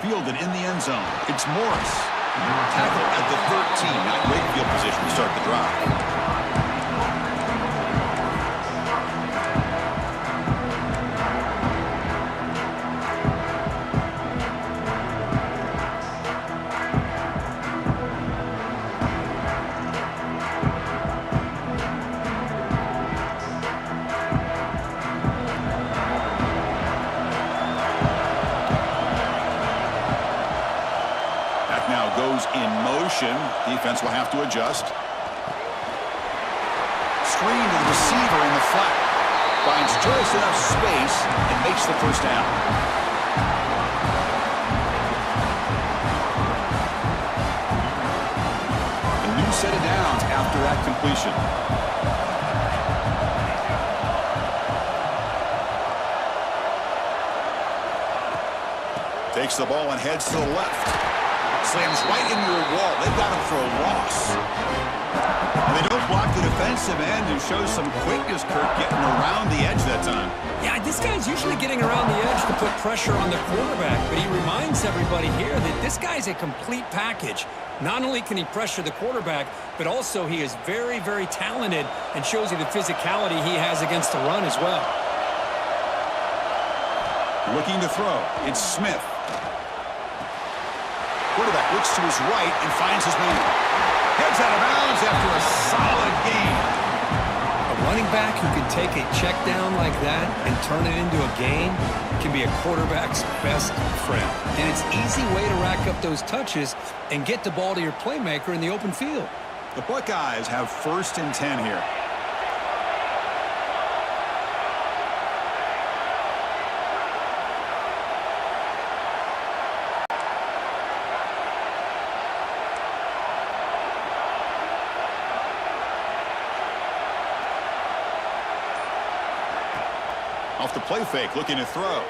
fielded in the end zone. It's Morris. Tackle at the 13, not great field position to start the drive. Now goes in motion. Defense will have to adjust. Screen to the receiver in the flat. Finds just enough space and makes the first down. A new set of downs after that completion. Takes the ball and heads to the left. Slams right into a wall. They've got him for a loss. And they don't block the defensive end, who shows some quickness, Kirk, getting around the edge that time. Yeah, this guy's usually getting around the edge to put pressure on the quarterback, but he reminds everybody here that this guy's a complete package. Not only can he pressure the quarterback, but also he is very, very talented and shows you the physicality he has against the run as well. Looking to throw. It's Smith. Quarterback looks to his right and finds his man. Heads out of bounds after a solid gain. A running back who can take a check down like that and turn it into a gain can be a quarterback's best friend. And it's an easy way to rack up those touches and get the ball to your playmaker in the open field. The Buckeyes have 1st and 10 here. Off the play fake, looking to throw.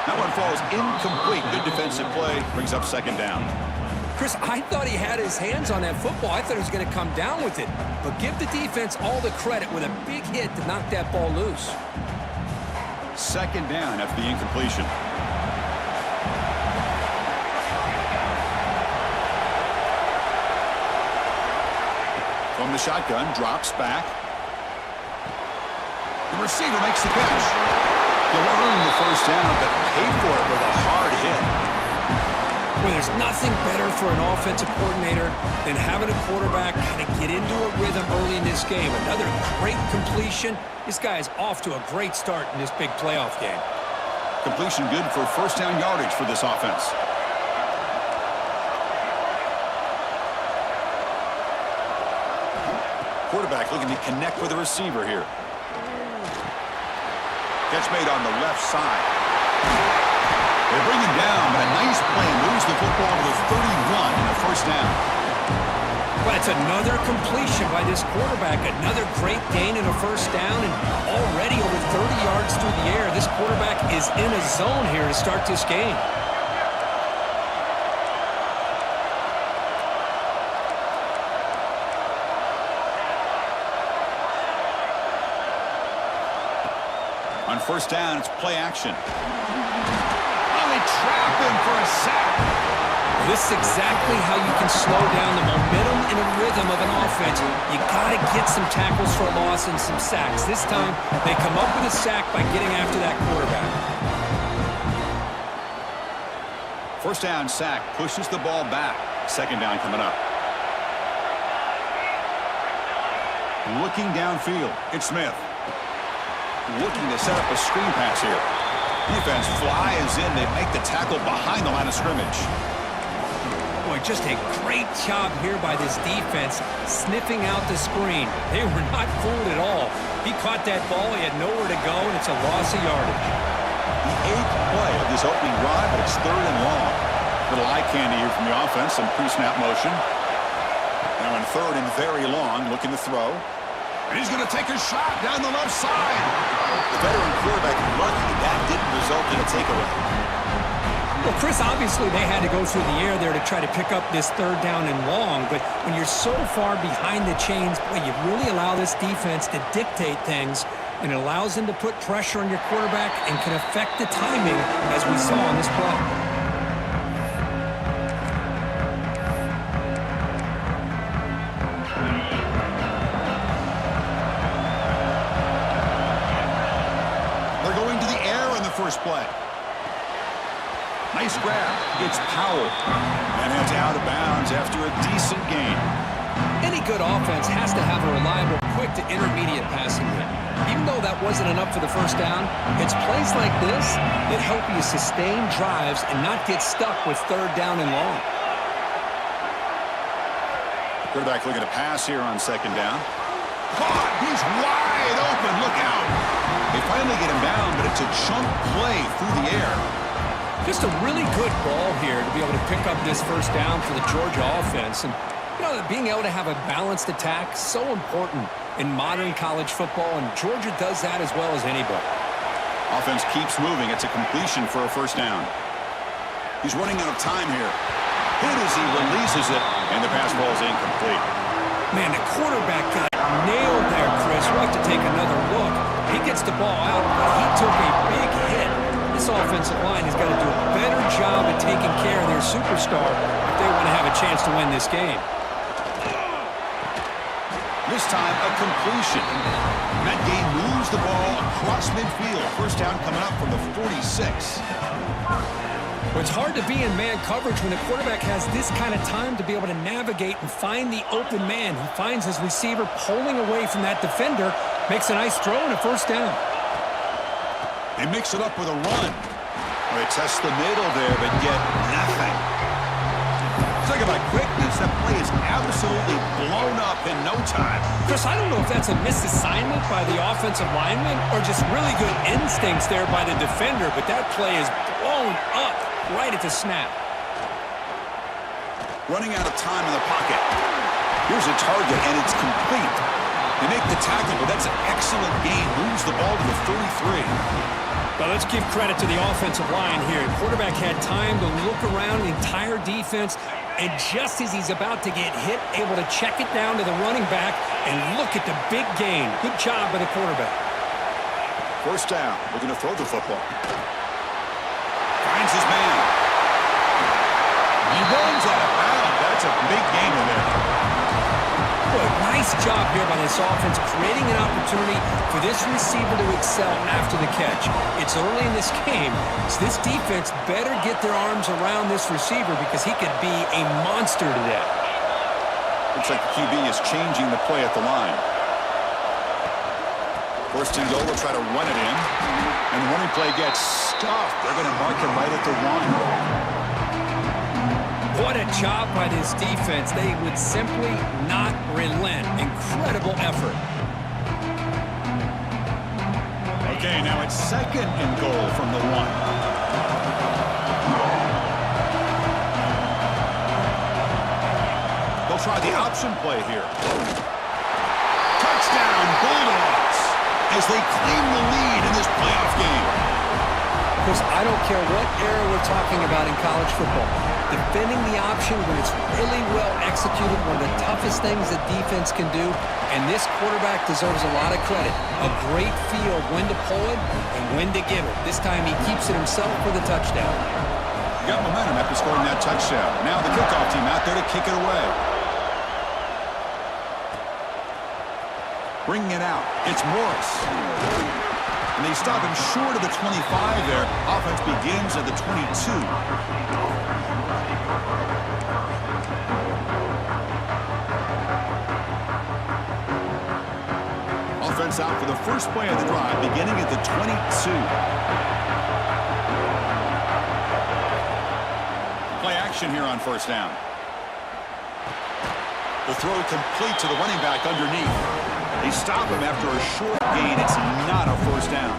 That one falls incomplete. Good defensive play. Brings up 2nd down. Chris, I thought he had his hands on that football. I thought he was going to come down with it. But give the defense all the credit with a big hit to knock that ball loose. 2nd down after the incompletion. From the shotgun, drops back. The receiver makes the catch. He'll earn the 1st down, but paid for it with a hard hit. Well, there's nothing better for an offensive coordinator than having a quarterback kind of get into a rhythm early in this game. Another great completion. This guy is off to a great start in this big playoff game. Completion good for 1st down yardage for this offense. Quarterback looking to connect with the receiver here. Catch made on the left side. They bring him down, but a nice play moves the football to the 31 and a 1st down. But it's another completion by this quarterback. Another great gain and a 1st down, and already over 30 yards through the air. This quarterback is in a zone here to start this game. On 1st down, it's play action. Oh, they trap him for a sack. This is exactly how you can slow down the momentum and a rhythm of an offense. You got to get some tackles for a loss and some sacks. This time, they come up with a sack by getting after that quarterback. 1st down sack, pushes the ball back. 2nd down coming up. Looking downfield, it's Smith. Looking to set up a screen pass here. Defense flies in. They make the tackle behind the line of scrimmage. Boy, just a great job here by this defense, sniffing out the screen. They were not fooled at all. He caught that ball. He had nowhere to go, and it's a loss of yardage. The 8th play of this opening drive, but it's 3rd and long. Little eye candy here from the offense, some pre-snap motion. Now in 3rd and very long, looking to throw. And he's going to take a shot down the left side. The veteran quarterback lucky that didn't result in a takeaway. Well, Chris, obviously they had to go through the air there to try to pick up this 3rd down and long, but when you're so far behind the chains, boy, you really allow this defense to dictate things and it allows them to put pressure on your quarterback and can affect the timing, as we saw on this play. They're going to the air on the first play. Nice grab. It's Powell. And it's out of bounds after a decent gain. Any good offense has to have a reliable, quick to intermediate passing game. Even though that wasn't enough for the first down, it's plays like this that help you sustain drives and not get stuck with third down and long. Quarterback looking to pass here on second down. Caught! He's wide open. Look out. They finally get him down, but it's a chunk play through the air. Just a really good ball here to be able to pick up this first down for the Georgia offense. And you know, being able to have a balanced attack, so important in modern college football, and Georgia does that as well as anybody. Offense keeps moving. It's a completion for a first down. He's running out of time here. Hit as he releases it, and the pass ball is incomplete. Man, the quarterback got nailed there, Chris. We'll have to take another look. He gets the ball out, but he took a big hit. This offensive line has got to do a better job at taking care of their superstar if they want to have a chance to win this game. This time, a completion. That game moves the ball across midfield. First down coming up from the 46. Well, it's hard to be in man coverage when the quarterback has this kind of time to be able to navigate and find the open man. He finds his receiver pulling away from that defender, makes a nice throw and a first down. They mix it up with a run. They test the middle there, but get nothing. Talk about quickness. That play is absolutely blown up in no time. Chris, I don't know if that's a misassignment by the offensive lineman or just really good instincts there by the defender, but that play is blown up right at the snap. Running out of time in the pocket. Here's a target, and it's complete. They make the tackle, but that's an excellent gain. Moves the ball to the 33. Well, let's give credit to the offensive line here. The quarterback had time to look around the entire defense, and just as he's about to get hit, able to check it down to the running back, and look at the big gain. Good job by the quarterback. First down. Looking to throw the football. Finds his man. He runs out of bounds. That's a big gain in there. Boy, nice job here by this offense, creating an opportunity for this receiver to excel after the catch. It's early in this game, so this defense better get their arms around this receiver because he could be a monster today. Looks like the QB is changing the play at the line. First and goal, will try to run it in. And the running play gets stuffed. They're going to mark him right at the 1. What a job by this defense. They would simply not relent. Incredible effort. Okay, now it's second and goal from the 1. They'll try the option play here. Touchdown, Bulldogs, as they claim the lead in this playoff game. Chris, I don't care what era we're talking about in college football. Defending the option when it's really well executed, one of the toughest things that defense can do, and this quarterback deserves a lot of credit. A great feel of when to pull it and when to give it. This time he keeps it himself for the touchdown. You got momentum after scoring that touchdown. Now the kickoff team out there to kick it away. Bringing it out. It's Morris. And they stop him short of the 25 there. Offense begins at the 22. Offense out for the first play of the drive, beginning at the 22. Play action here on first down. The throw complete to the running back underneath. They stop him after a short gain. It's not a first down.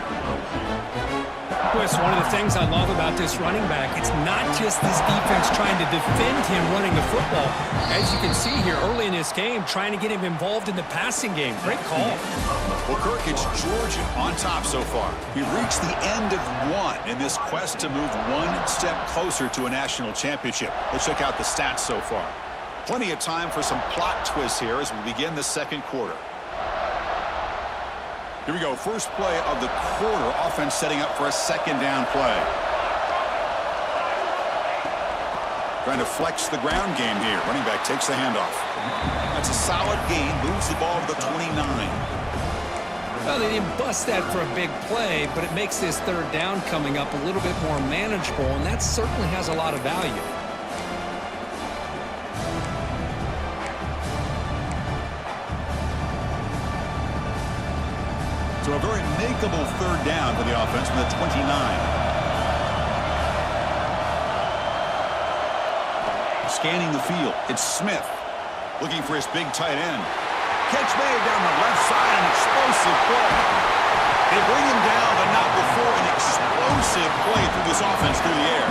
Chris, one of the things I love about this running back, it's not just this defense trying to defend him running the football. As you can see here early in this game, trying to get him involved in the passing game. Great call. Well, Kirk, it's Georgia on top so far. We've reached the end of one in this quest to move one step closer to a national championship. Let's check out the stats so far. Plenty of time for some plot twists here as we begin the second quarter. Here we go. First play of the quarter. Offense setting up for a second down play. Trying to flex the ground game here. Running back takes the handoff. That's a solid gain. Moves the ball to the 29. Well, they didn't bust that for a big play, but it makes this third down coming up a little bit more manageable, and that certainly has a lot of value. So a very makeable third down for the offense from the 29. Scanning the field, it's Smith looking for his big tight end. Catch made down the left side, an explosive play. They bring him down, but not before an explosive play through this offense through the air.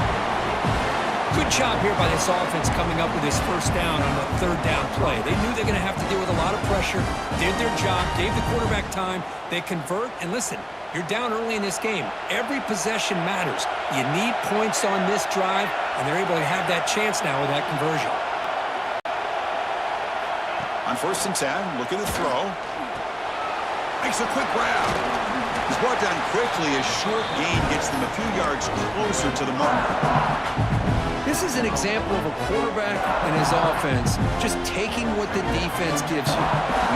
Good job here by this offense coming up with this first down on the third down play. They knew they're going to have to deal with a lot of pressure, did their job, gave the quarterback time. They convert, and listen, you're down early in this game. Every possession matters. You need points on this drive, and they're able to have that chance now with that conversion. On 1st and 10, looking to throw. Makes a quick grab. He's brought down quickly. A short gain gets them a few yards closer to the mark. This is an example of a quarterback and his offense just taking what the defense gives you.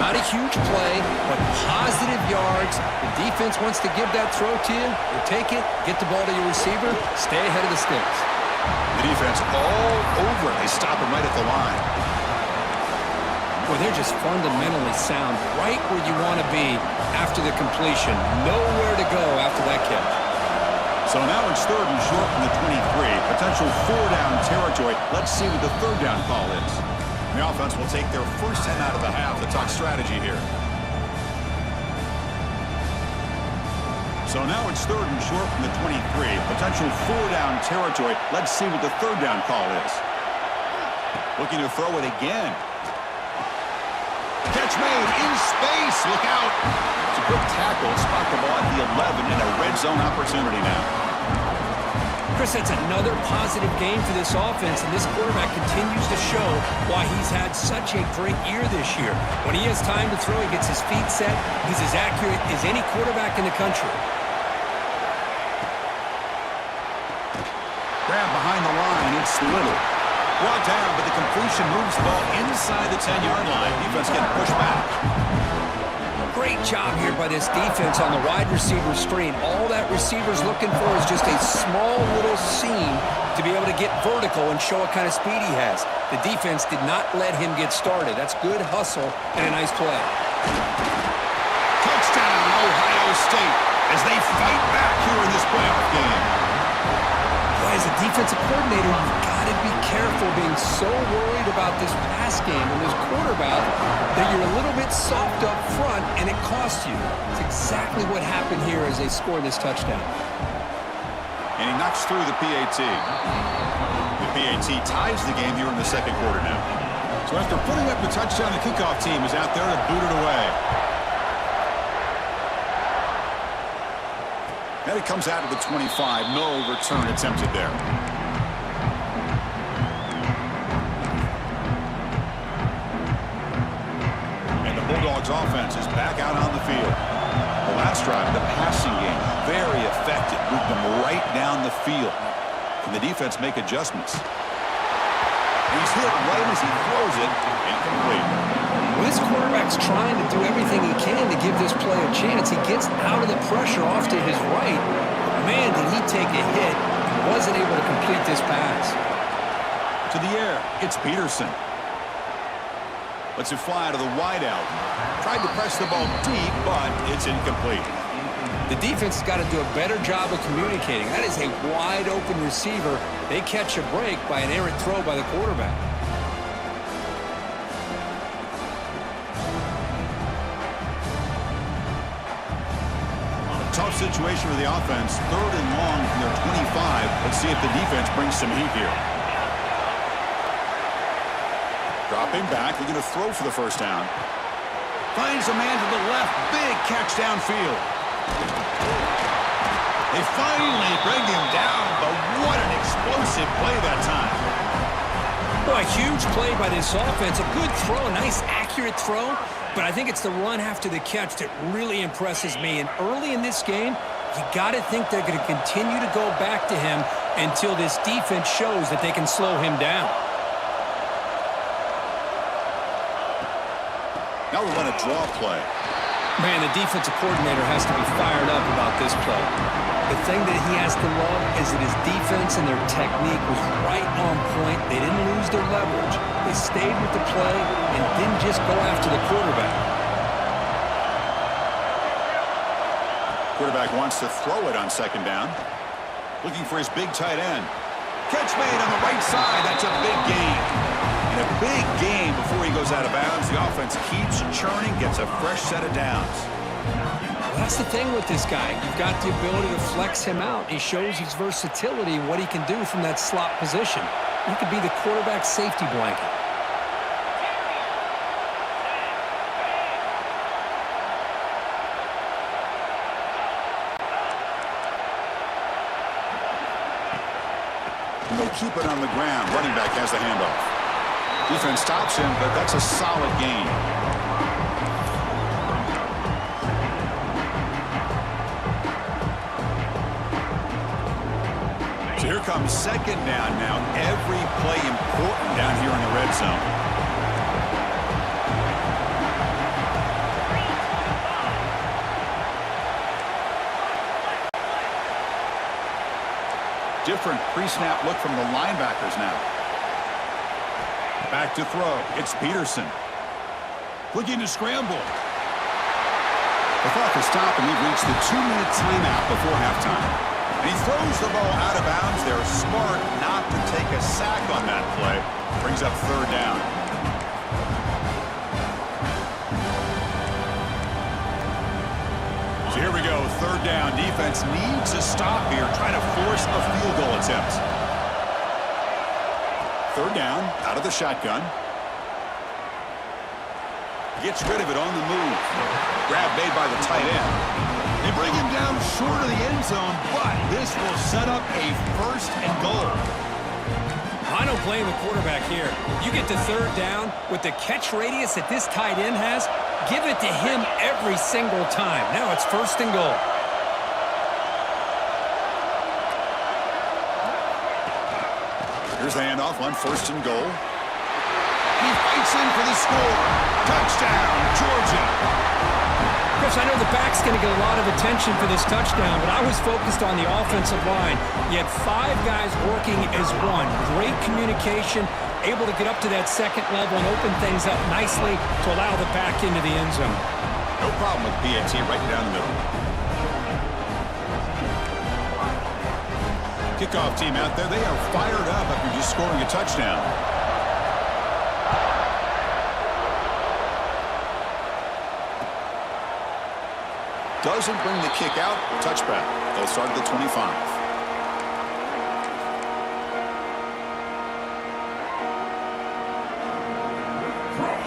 Not a huge play, but positive yards. The defense wants to give that throw to you. You take it, get the ball to your receiver, stay ahead of the sticks. The defense all over it. They stop him right at the line. Well, they're just fundamentally sound, right where you want to be after the completion. Nowhere to go after that catch. So now it's 3rd and short from the 23. Potential 4-down territory. Let's see what the 3rd down call is. The offense will take their first 10 out of the half. The talk strategy here. So now it's 3rd and short from the 23. Potential 4-down territory. Let's see what the 3rd down call is. Looking to throw it again. Catch made in space. Look out. It's a quick tackle. Spot the ball at the 11 and a red zone opportunity now. Chris, that's another positive game for this offense, and this quarterback continues to show why he's had such a great year this year. When he has time to throw, he gets his feet set. He's as accurate as any quarterback in the country. Grab behind the line. It's Little. Brought down, but the completion moves the ball inside the 10-yard line. Defense getting pushed back. Great job here by this defense on the wide receiver screen. All that receiver's looking for is just a small little seam to be able to get vertical and show what kind of speed he has. The defense did not let him get started. That's good hustle and a nice play. Touchdown, Ohio State, as they fight back here in this playoff game. As a defensive coordinator, you've got to be careful being so worried about this pass game and this quarterback that you're a little bit soft up front and it costs you. It's exactly what happened here as they scored this touchdown. And he knocks through the PAT. The PAT ties the game here in the second quarter now. So after putting up the touchdown, the kickoff team is out there to boot it away. And it comes out of the 25. No return attempted there. And the Bulldogs offense is back out on the field. The last drive, the passing game, very effective. Moved them right down the field. Can the defense make adjustments? He's hit right as he throws it. Incomplete. Well, this quarterback's trying to do everything he can to give this play a chance. He gets out of the pressure off to his right. Man, did he take a hit. He wasn't able to complete this pass. To the air, it's Peterson. Lets it fly to the wideout. Tried to press the ball deep, but it's incomplete. The defense has got to do a better job of communicating. That is a wide-open receiver. They catch a break by an errant throw by the quarterback. Tough situation for the offense. 3rd and long from their 25. Let's see if the defense brings some heat here. Dropping back. They're going to throw for the first down. Finds a man to the left. Big catch downfield. They finally bring him down, but what an explosive play that time. Well, a huge play by this offense. A good throw, a nice accurate throw. But I think it's the run after the catch that really impresses me. And early in this game, you got to think they're going to continue to go back to him until this defense shows that they can slow him down. Now we run a draw play. Man, the defensive coordinator has to be fired up about this play. The thing that he has to love is that his defense and their technique was right on point. They didn't lose their leverage. They stayed with the play and didn't just go after the quarterback. Quarterback wants to throw it on second down. Looking for his big tight end. Catch made on the right side. That's a big gain. And a big gain before he goes out of bounds. The offense keeps churning, gets a fresh set of downs. Well, that's the thing with this guy. You've got the ability to flex him out. He shows his versatility and what he can do from that slot position. He could be the quarterback safety blanket. They keep it on the ground. Running back has the handoff. Defense stops him, but that's a solid gain. So here comes second down now. Every play important down here in the red zone. Different pre-snap look from the linebackers now. Back to throw. It's Peterson. Looking to scramble. The clock is stopped, and we've reached the 2-minute timeout before halftime. And he throws the ball out of bounds. They're smart not to take a sack on that play. Brings up third down. So here we go, third down. Defense needs a stop here, trying to force a field goal attempt. Third down, out of the shotgun. Gets rid of it on the move. Grab made by the tight end. They bring him down short of the end zone, but this will set up a first and goal. I don't blame the quarterback here. You get to third down with the catch radius that this tight end has, give it to him every single time. Now it's first and goal. Here's the handoff on first and goal. He fights in for the score. Touchdown, Georgia. Chris, I know the back's going to get a lot of attention for this touchdown, but I was focused on the offensive line. You had 5 guys working as one. Great communication, able to get up to that second level and open things up nicely to allow the back into the end zone. No problem with PAT right down the middle. Kickoff team out there, they are fired up after just scoring a touchdown. Doesn't bring the kick out. Touchback. They'll start at the 25.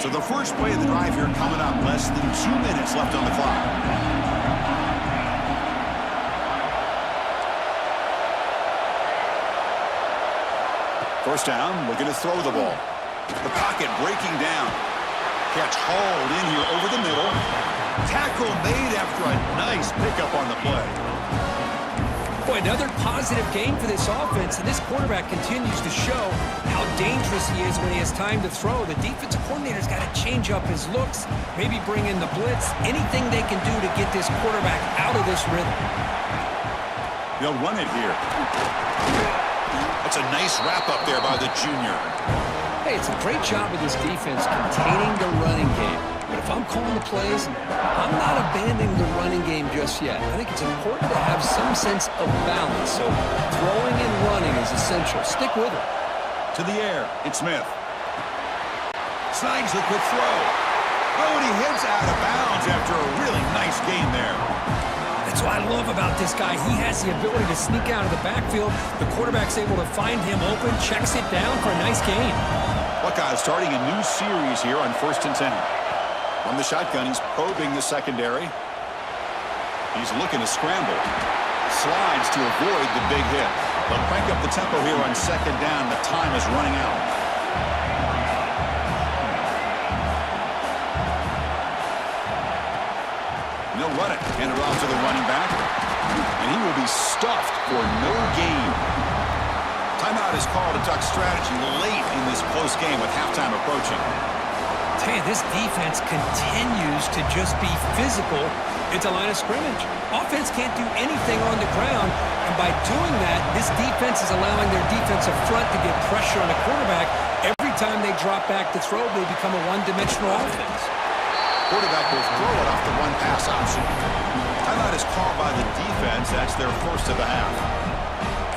So the first play of the drive here coming up. Less than 2 minutes left on the clock. First down, looking to throw the ball. The pocket breaking down. Catch hauled in here over the middle. Tackle made after a nice pickup on the play. Boy, another positive game for this offense, and this quarterback continues to show how dangerous he is when he has time to throw. The defensive coordinator's got to change up his looks, maybe bring in the blitz, anything they can do to get this quarterback out of this rhythm. They'll run it here. That's a nice wrap up there by the junior. Hey, it's a great job with this defense containing the running game. But if I'm calling the plays, I'm not abandoning the running game just yet. I think it's important to have some sense of balance. So throwing and running is essential. Stick with it. To the air, it's Smith. Snides the quick throw. Oh, and he hits out of bounds after a really nice gain there. That's what I love about this guy. He has the ability to sneak out of the backfield. The quarterback's able to find him open, checks it down for a nice gain. Buckeyes starting a new series here on 1st and 10. From the shotgun, he's probing the secondary. He's looking to scramble. Slides to avoid the big hit. They'll crank up the tempo here on second down. The time is running out. And they'll run it. Hand it off to the running back. And he will be stuffed for no gain. Timeout is called to duck strategy late in this close game with halftime approaching. Tell you, this defense continues to just be physical at the line of scrimmage. Offense can't do anything on the ground, and by doing that, this defense is allowing their defensive front to get pressure on the quarterback. Every time they drop back to throw, they become a one-dimensional offense. Quarterback will throw it off the one-pass option. Timeout is called by the defense. That's their first of the half.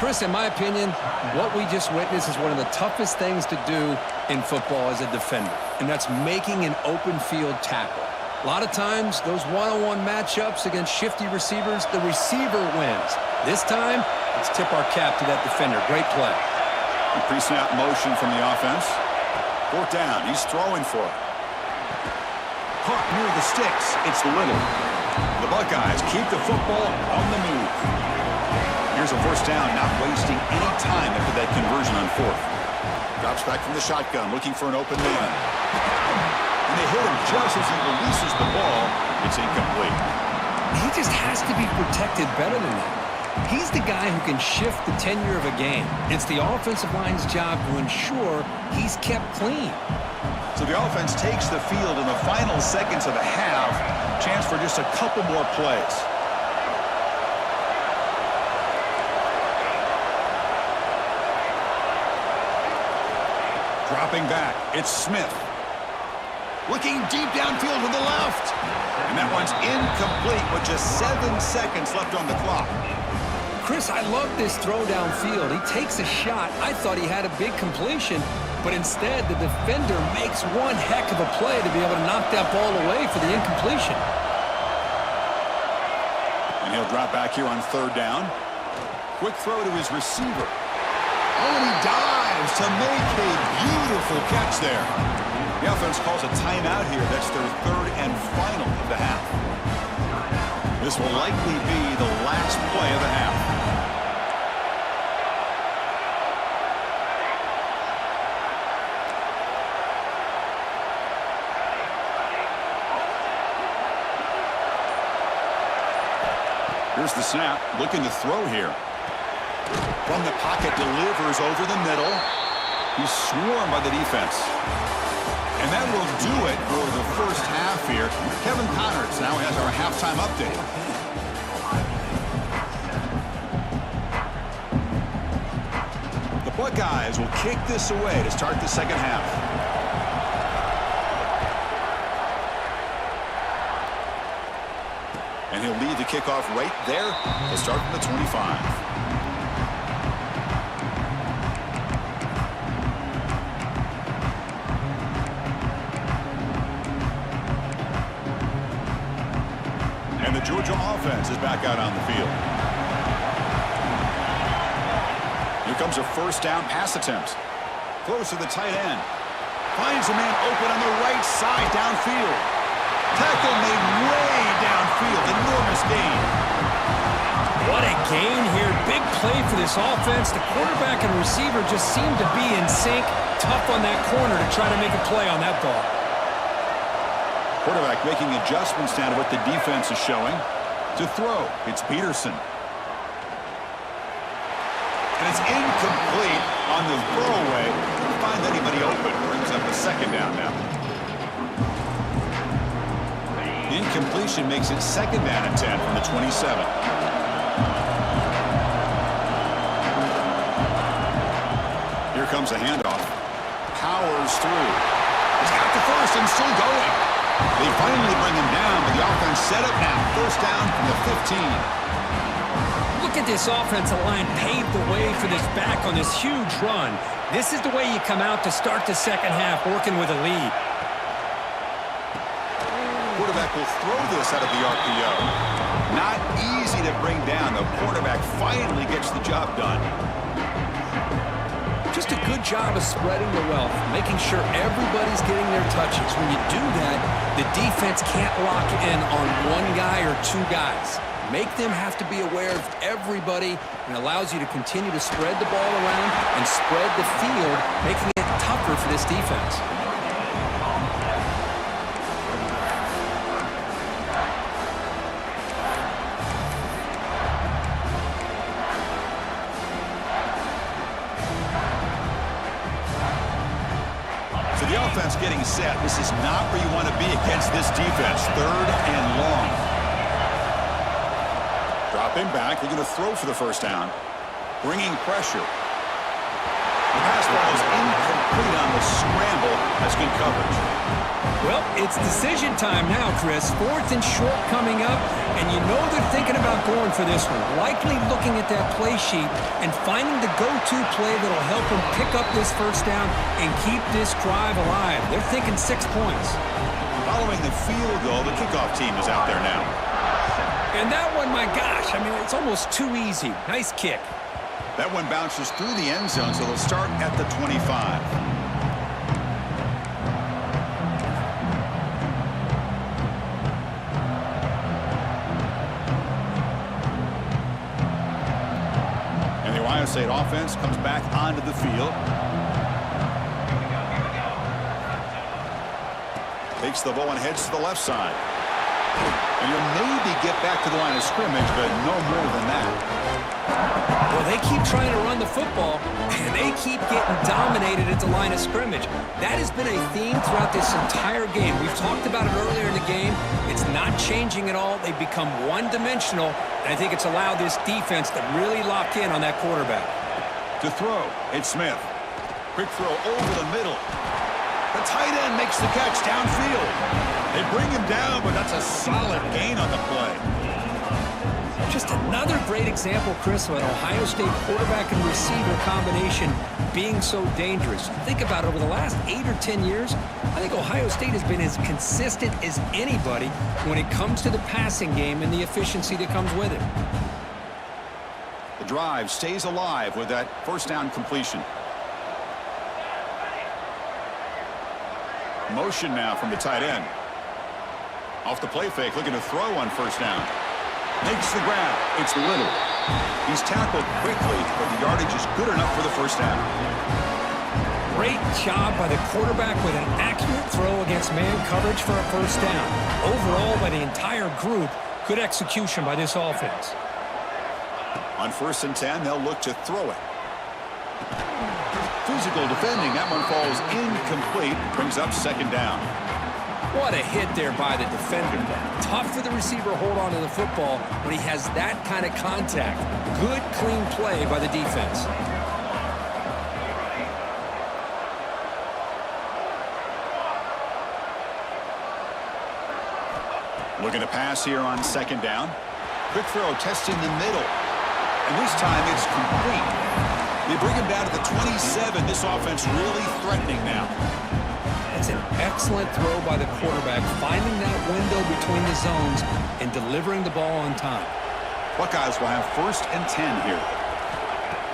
Chris, in my opinion, what we just witnessed is one of the toughest things to do in football as a defender, and that's making an open field tackle. A lot of times, those one-on-one matchups against shifty receivers, the receiver wins. This time, let's tip our cap to that defender. Great play. Pre-snap motion from the offense. Fourth down. He's throwing for it. Caught near the sticks. It's Little. The Buckeyes keep the football on the move. Here's a first down, not wasting any time after that conversion on fourth. Drops back from the shotgun, looking for an open man. And they hit him just as he releases the ball. It's incomplete. He just has to be protected better than that. He's the guy who can shift the tenure of a game. It's the offensive line's job to ensure he's kept clean. So the offense takes the field in the final seconds of the half. Chance for just a couple more plays. Dropping back, it's Smith. Looking deep downfield to the left. And that one's incomplete with just 7 seconds left on the clock. Chris, I love this throw downfield. He takes a shot. I thought he had a big completion, but instead the defender makes one heck of a play to be able to knock that ball away for the incompletion. And he'll drop back here on third down. Quick throw to his receiver. Oh, and he dives to make a beautiful catch there. The offense calls a timeout here. That's their third and final of the half. This will likely be the last play of the half. Here's the snap. Looking to throw here. From the pocket, delivers over the middle. He's swarmed by the defense. And that will do it for the first half here. Kevin Connerts now has our halftime update. The Buckeyes will kick this away to start the second half. And he'll lead the kickoff right there. He'll start from the 25. And the Georgia offense is back out on the field. Here comes a first down pass attempt. Close to the tight end. Finds a man open on the right side downfield. Tackle made way downfield. Enormous gain. What a gain here. Big play for this offense. The quarterback and receiver just seem to be in sync. Tough on that corner to try to make a play on that ball. Quarterback making adjustments now to what the defense is showing. To throw, it's Peterson. And it's incomplete on the throwaway. Can't find anybody open. Brings up a second down now. Incompletion makes it second down and 10 from the 27. Here comes a handoff. Powers through. He's got the first and still going. They finally bring him down, but the offense set up now. First down from the 15. Look at this offensive line paved the way for this back on this huge run. This is the way you come out to start the second half, working with a lead. Quarterback will throw this out of the RPO. Not easy to bring down. The quarterback finally gets the job done. Just a good job of spreading the wealth, making sure everybody's getting their touches. When you do that, the defense can't lock in on one guy or two guys. Make them have to be aware of everybody and allows you to continue to spread the ball around and spread the field, making it tougher for this defense. So the offense getting set. This is not where you want to be against this defense. 3rd and long. Dropping back. They're going to throw for the first down. Bringing pressure. The pass ball is incomplete on the scramble. That's good coverage. Well, it's decision time now, Chris. 4th and short coming up, and you know they're thinking about going for this one. Likely looking at that play sheet and finding the go-to play that'll help them pick up this first down and keep this drive alive. They're thinking 6 points. Following the field goal, the kickoff team is out there now. And that one, my gosh, I mean, it's almost too easy. Nice kick. That one bounces through the end zone, so they'll start at the 25. And the Ohio State offense comes back onto the field. Takes the ball and heads to the left side. And you'll maybe get back to the line of scrimmage, but no more than that. Well, they keep trying to run the football, and they keep getting dominated at the line of scrimmage. That has been a theme throughout this entire game. We've talked about it earlier in the game. It's not changing at all. They've become one-dimensional, and I think it's allowed this defense to really lock in on that quarterback. To throw, it's Smith. Quick throw over the middle. The tight end makes the catch downfield. They bring him down, but that's a solid gain on the play. Just another great example, Chris, of an Ohio State quarterback and receiver combination being so dangerous. Think about it, over the last 8 or 10 years, I think Ohio State has been as consistent as anybody when it comes to the passing game and the efficiency that comes with it. The drive stays alive with that first down completion. Motion now from the tight end. Off the play fake, looking to throw on first down. Makes the grab. It's Little. He's tackled quickly, but the yardage is good enough for the first down. Great job by the quarterback with an accurate throw against man coverage for a first down. Overall, by the entire group, good execution by this offense. On 1st and 10, they'll look to throw it. Physical defending. That one falls incomplete. Brings up 2nd down. What a hit there by the defender. Tough for the receiver to hold on to the football when he has that kind of contact. Good, clean play by the defense. Looking to pass here on 2nd down. Quick throw testing the middle. And this time it's complete. They bring him down to the 27. This offense really threatening now. It's an excellent throw by the quarterback, finding that window between the zones and delivering the ball on time. Buckeyes will have 1st and 10 here.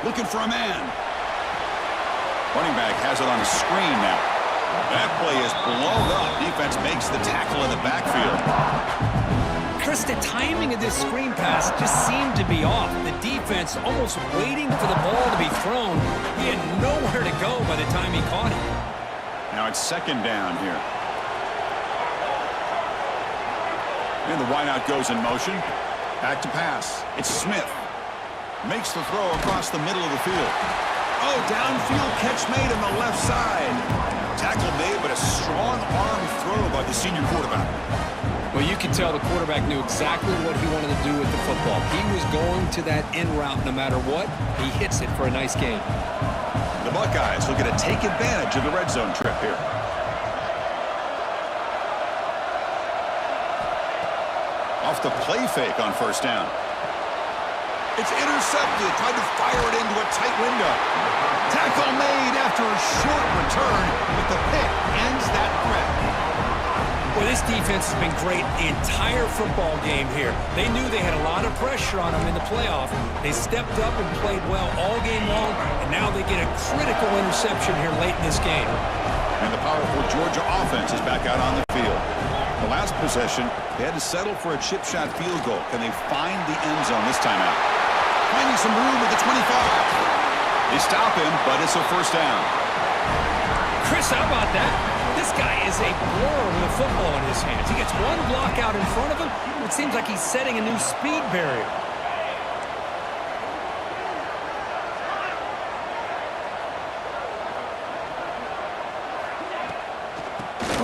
Looking for a man. Running back has it on the screen now. That play is blown up. Defense makes the tackle in the backfield. Chris, the timing of this screen pass just seemed to be off. The defense almost waiting for the ball to be thrown. He had nowhere to go by the time he caught it. Now it's 2nd down here. And the wideout goes in motion. Back to pass. It's Smith. Makes the throw across the middle of the field. Oh, downfield catch made on the left side. Tackle made, but a strong arm throw by the senior quarterback. Well, you can tell the quarterback knew exactly what he wanted to do with the football. He was going to that in route no matter what. He hits it for a nice gain. The Buckeyes looking to take advantage of the red zone trip here. Off the play fake on 1st down. It's intercepted. Tried to fire it into a tight window. Tackle made after a short return, but the pick ends that threat. Well, this defense has been great the entire football game here. They knew they had a lot of pressure on them in the playoff. They stepped up and played well all game long, and now they get a critical interception here late in this game. And the powerful Georgia offense is back out on the field. The last possession, they had to settle for a chip shot field goal. Can they find the end zone this time out? Finding some room at the 25. They stop him, but it's a first down. Chris, how about that? This guy is a blur with a football in his hands. He gets one block out in front of him. It seems like he's setting a new speed barrier.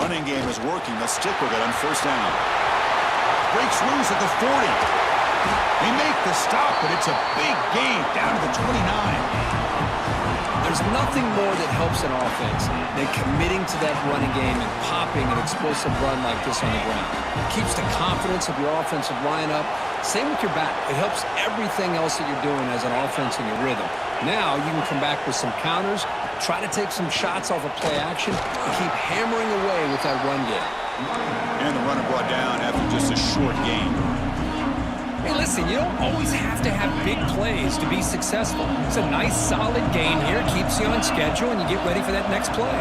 Running game is working. Let's stick with it on first down. Breaks loose at the 40. They make the stop, but it's a big gain down to the 29. There's nothing more that helps an offense than committing to that running game and popping an explosive run like this on the ground. It keeps the confidence of your offensive line up. Same with your back. It helps everything else that you're doing as an offense in your rhythm. Now you can come back with some counters, try to take some shots off of play action, and keep hammering away with that run game. And the runner brought down after just a short gain. Hey, listen, you don't always have to have big plays to be successful. It's a nice, solid gain here. Keeps you on schedule, and you get ready for that next play.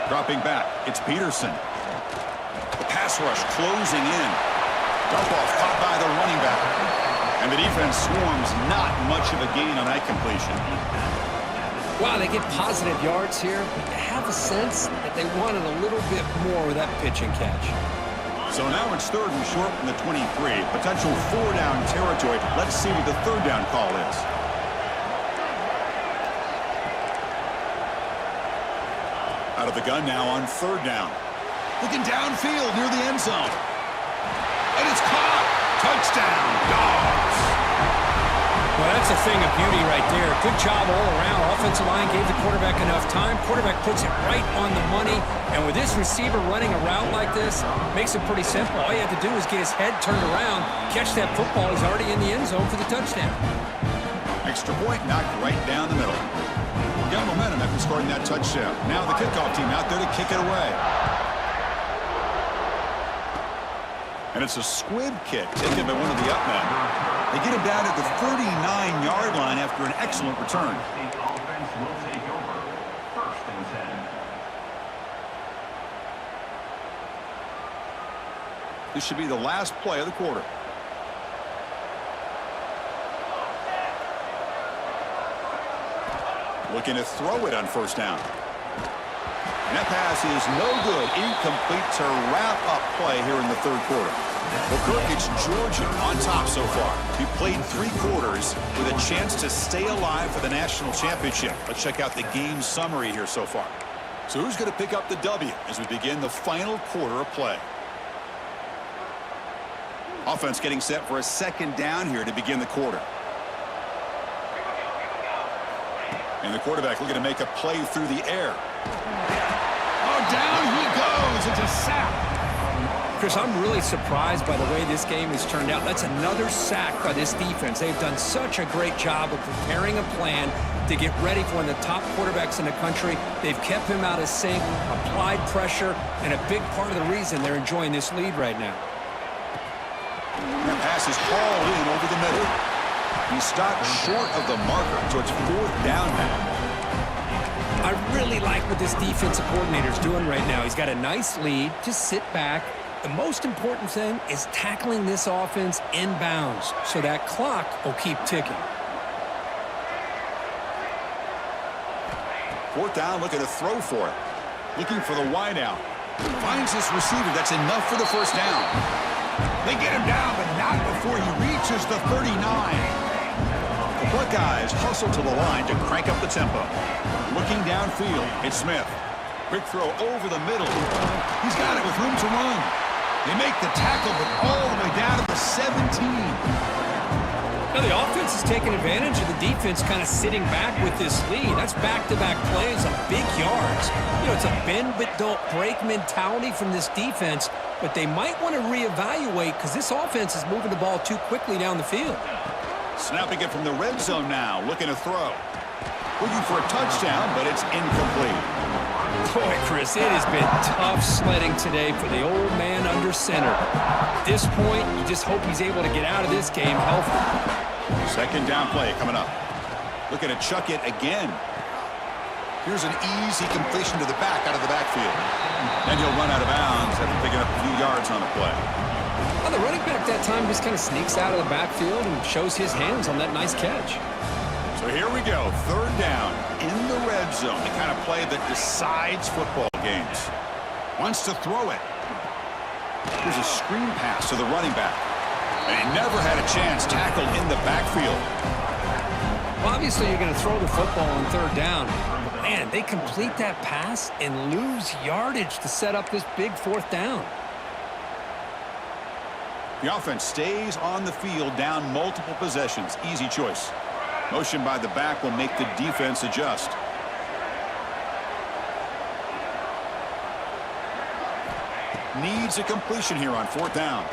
Dropping back, it's Peterson. The pass rush closing in. Dump off caught by the running back. And the defense swarms, not much of a gain on that completion. Wow, they get positive yards here, but you have a sense that they wanted a little bit more with that pitch and catch. So now it's third and short from the 23. Potential four-down territory. Let's see what the third down call is. Out of the gun now on third down. Looking downfield near the end zone. And it's caught. Touchdown, Dogs. Well, that's a thing of beauty right there. Good job all around. Offensive line gave the quarterback enough time. Quarterback puts it right on the money. And with this receiver running a route like this, makes it pretty simple. All you have to do is get his head turned around, catch that football. He's already in the end zone for the touchdown. Extra point knocked right down the middle. Got momentum after scoring that touchdown. Now the kickoff team out there to kick it away. And it's a squib kick taken by one of the up men. They get him down at the 39-yard line after an excellent return. This should be the last play of the quarter. Looking to throw it on first down. And that pass is no good. Incomplete to wrap up play here in the third quarter. Well, Kirk, it's Georgia on top so far. We played 3 quarters with a chance to stay alive for the national championship. Let's check out the game summary here so far. So who's going to pick up the W as we begin the final quarter of play? Offense getting set for a second down here to begin the quarter. And the quarterback looking to make a play through the air. Oh, down he goes. It's a sack. Chris, I'm really surprised by the way this game has turned out. That's another sack by this defense. They've done such a great job of preparing a plan to get ready for one of the top quarterbacks in the country. They've kept him out of sync, applied pressure, and a big part of the reason they're enjoying this lead right now. That pass is hauled in over the middle. He stopped short of the marker, so it's fourth down now. I really like what this defensive coordinator is doing right now. He's got a nice lead. Just sit back. The most important thing is tackling this offense inbounds so that clock will keep ticking. Fourth down, looking to throw for it. Looking for the wideout. Finds his receiver. That's enough for the first down. They get him down, but not before he reaches the 39. The Buckeyes hustle to the line to crank up the tempo. Looking downfield, it's Smith. Quick throw over the middle. He's got it with room to run. They make the tackle, but all the way down to the 17. Now the offense is taking advantage of the defense kind of sitting back with this lead. That's back-to-back plays of big yards. You know, it's a bend but don't break mentality from this defense, but they might want to reevaluate because this offense is moving the ball too quickly down the field. Snapping it from the red zone now, looking to throw. Looking for a touchdown, but it's incomplete. Boy, Chris, it has been tough sledding today for the old man under center. At this point, you just hope he's able to get out of this game healthy. Second down play coming up. Looking to chuck it again. Here's an easy completion to the back out of the backfield. And he'll run out of bounds after picking up a few yards on the play. Well, the running back that time just kind of sneaks out of the backfield and shows his hands on that nice catch. So So here we go, third down in the red zone, the kind of play that decides football games. Wants to throw it. Here's a screen pass to the running back. And he never had a chance, tackled in the backfield. Well, obviously, you're going to throw the football on third down. But, man, they complete that pass and lose yardage to set up this big fourth down. The offense stays on the field, down multiple possessions. Easy choice. Motion by the back will make the defense adjust. Needs a completion here on fourth down.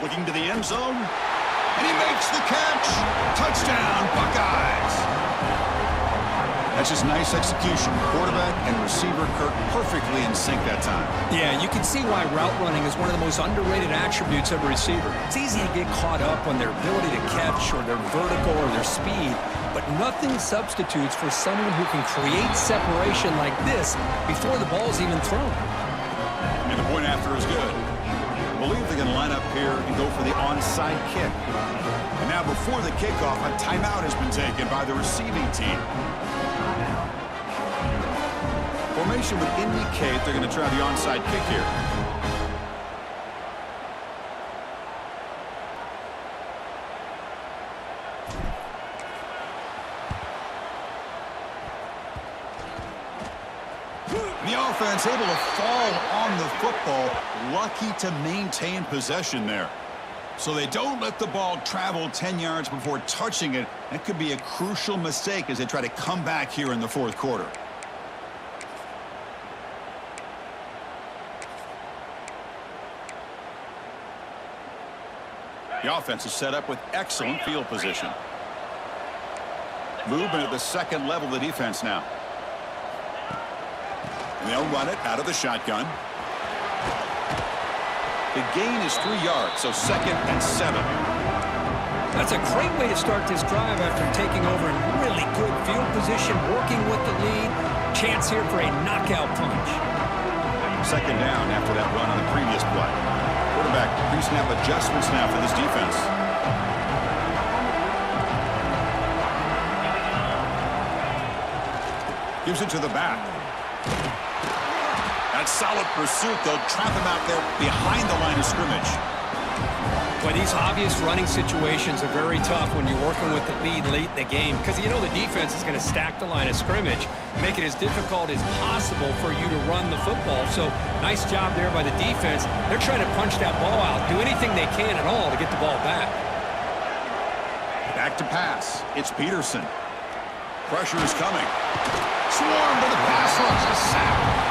Looking to the end zone. And he makes the catch. Touchdown, Buckeyes. That's just nice execution. Quarterback and receiver Kirk perfectly in sync that time. Yeah, you can see why route running is one of the most underrated attributes of a receiver. It's easy to get caught up on their ability to catch or their vertical or their speed, but nothing substitutes for someone who can create separation like this before the ball's even thrown. And the point after is good. I believe they're going to line up here and go for the onside kick. And now before the kickoff, a timeout has been taken by the receiving team. Formation would indicate they're going to try the onside kick here. The offense able to fall on the football, lucky to maintain possession there. So they don't let the ball travel 10 yards before touching it. That could be a crucial mistake as they try to come back here in the fourth quarter. The offense is set up with excellent field position. Movement at the second level of the defense now. And they'll run it out of the shotgun. The gain is 3 yards, so 2nd and 7. That's a great way to start this drive after taking over in really good field position, working with the lead. Chance here for a knockout punch. 2nd down after that run on the previous play. Quarterback pre-snap adjustments now for this defense. Gives it to the back. That's solid pursuit. They'll trap him out there behind the line of scrimmage. But these obvious running situations are very tough when you're working with the lead late in the game because you know the defense is going to stack the line of scrimmage, make it as difficult as possible for you to run the football. So nice job there by the defense. They're trying to punch that ball out, do anything they can at all to get the ball back. Back to pass. It's Peterson. Pressure is coming. Swarmed to the pass rush. A sack.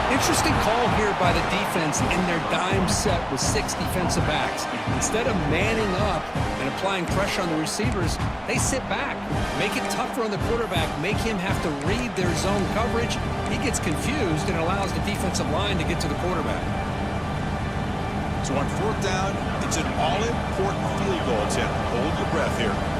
Interesting call here by the defense in their dime set with 6 defensive backs. Instead of manning up and applying pressure on the receivers, they sit back, make it tougher on the quarterback, make him have to read their zone coverage. He gets confused and allows the defensive line to get to the quarterback. So on fourth down, it's an all-important field goal attempt. Hold your breath here.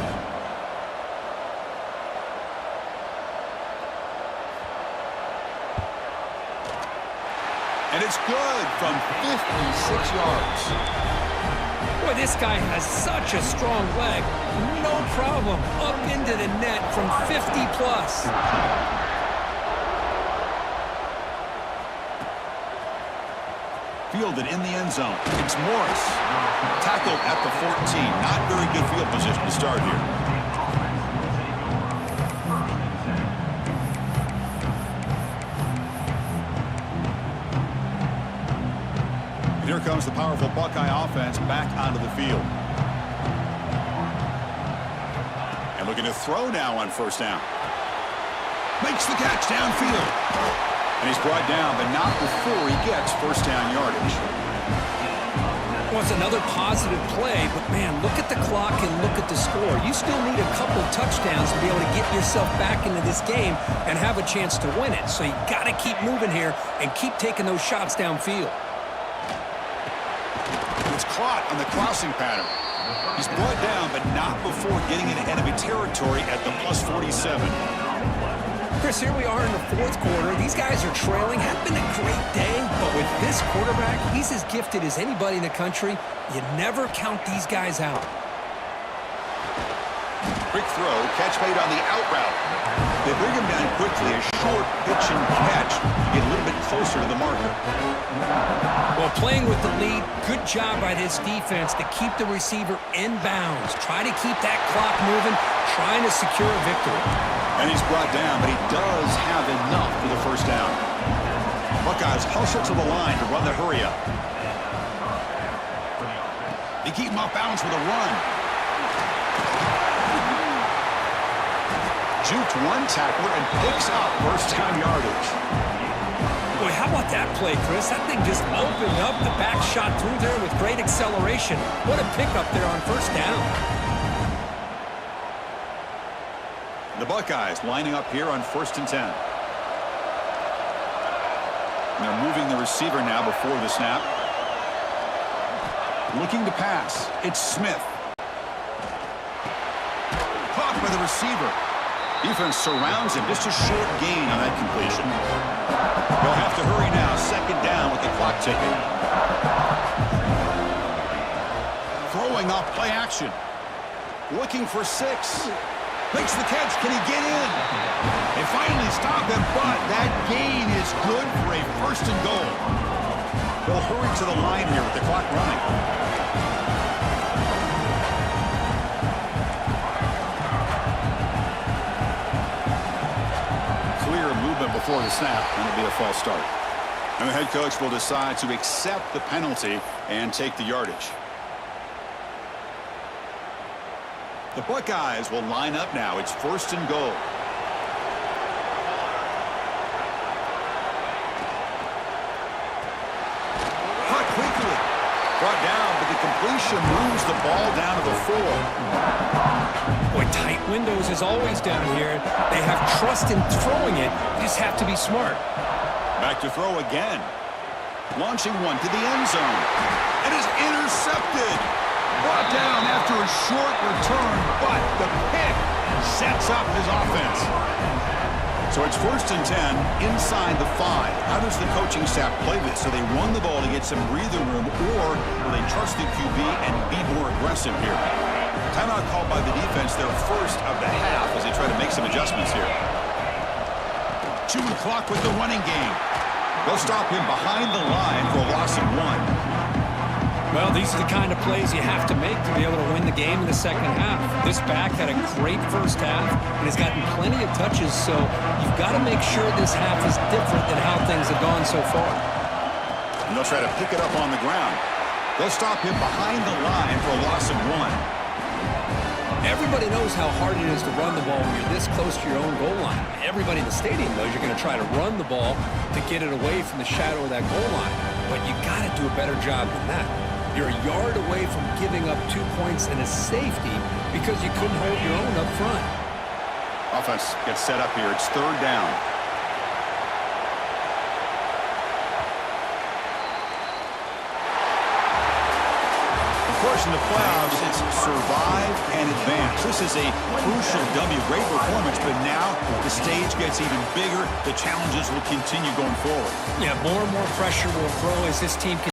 And it's good from 56 yards. Boy, this guy has such a strong leg. No problem. Up into the net from 50-plus. Fielded in the end zone. It's Morris. Tackled at the 14. Not very good field position to start here. Here comes the powerful Buckeye offense back onto the field. And looking to throw now on first down. Makes the catch downfield. And he's brought down, but not before he gets first down yardage. Well, it's another positive play, but man, look at the clock and look at the score. You still need a couple touchdowns to be able to get yourself back into this game and have a chance to win it. So you got to keep moving here and keep taking those shots downfield. It's caught on the crossing pattern. He's brought down, but not before getting into enemy territory at the plus 47. Chris, here we are in the fourth quarter. These guys are trailing. Had been a great day, but with this quarterback, he's as gifted as anybody in the country. You never count these guys out. quick throw. Catch made on the out route. They bring him down quickly. A short pitch and catch to get a little bit closer to the marker. Well, playing with the lead, good job by this defense to keep the receiver in bounds. Try to keep that clock moving, trying to secure a victory. And he's brought down, but he does have enough for the first down. Buckeyes hustle to the line to run the hurry up. They keep him off balance with a run. Juked one tackler and picks up first down yardage. Boy, how about that play, Chris? That thing just opened up. The back shot through there with great acceleration. What a pickup there on first down. The Buckeyes lining up here on 1st and 10. And they're moving the receiver now before the snap. Looking to pass. It's Smith. Caught by the receiver. Defense surrounds him. Just a short gain on that completion. They'll have to hurry now. 2nd down with the clock ticking. Throwing off play action. Looking for 6. Makes the catch. Can he get in? They finally stop him, but that gain is good for a 1st and goal. They'll hurry to the line here with the clock running. Clear movement before the snap, and it'll be a false start. And the head coach will decide to accept the penalty and take the yardage. The Buckeyes will line up now. It's 1st and goal. Caught quickly. Brought down, but the completion moves the ball down to the 4. Boy, tight windows as always down here. They have trust in throwing it. You just have to be smart. Back to throw again. Launching one to the end zone. It is intercepted. Brought down after a short return, but the pick sets up his offense. So it's 1st and 10 inside the 5. How does the coaching staff play this? So they run the ball to get some breathing room, or will they trust the QB and be more aggressive here? Timeout called by the defense, their first of the half, as they try to make some adjustments here. Chewing the clock with the running game. They'll stop him behind the line for a loss of 1. Well, these are the kind of plays you have to make to be able to win the game in the second half. This back had a great first half and has gotten plenty of touches, so you've got to make sure this half is different than how things have gone so far. And they'll try to pick it up on the ground. They'll stop him behind the line for a loss of 1. Everybody knows how hard it is to run the ball when you're this close to your own goal line. Everybody in the stadium knows you're going to try to run the ball to get it away from the shadow of that goal line. But you got to do a better job than that. You're a yard away from giving up 2 points and a safety because you couldn't hold your own up front. Offense gets set up here. It's 3rd down. Of course, in the playoffs, it's survive and advance. This is a crucial W. Great performance, but now the stage gets even bigger. The challenges will continue going forward. Yeah, more and more pressure will grow as this team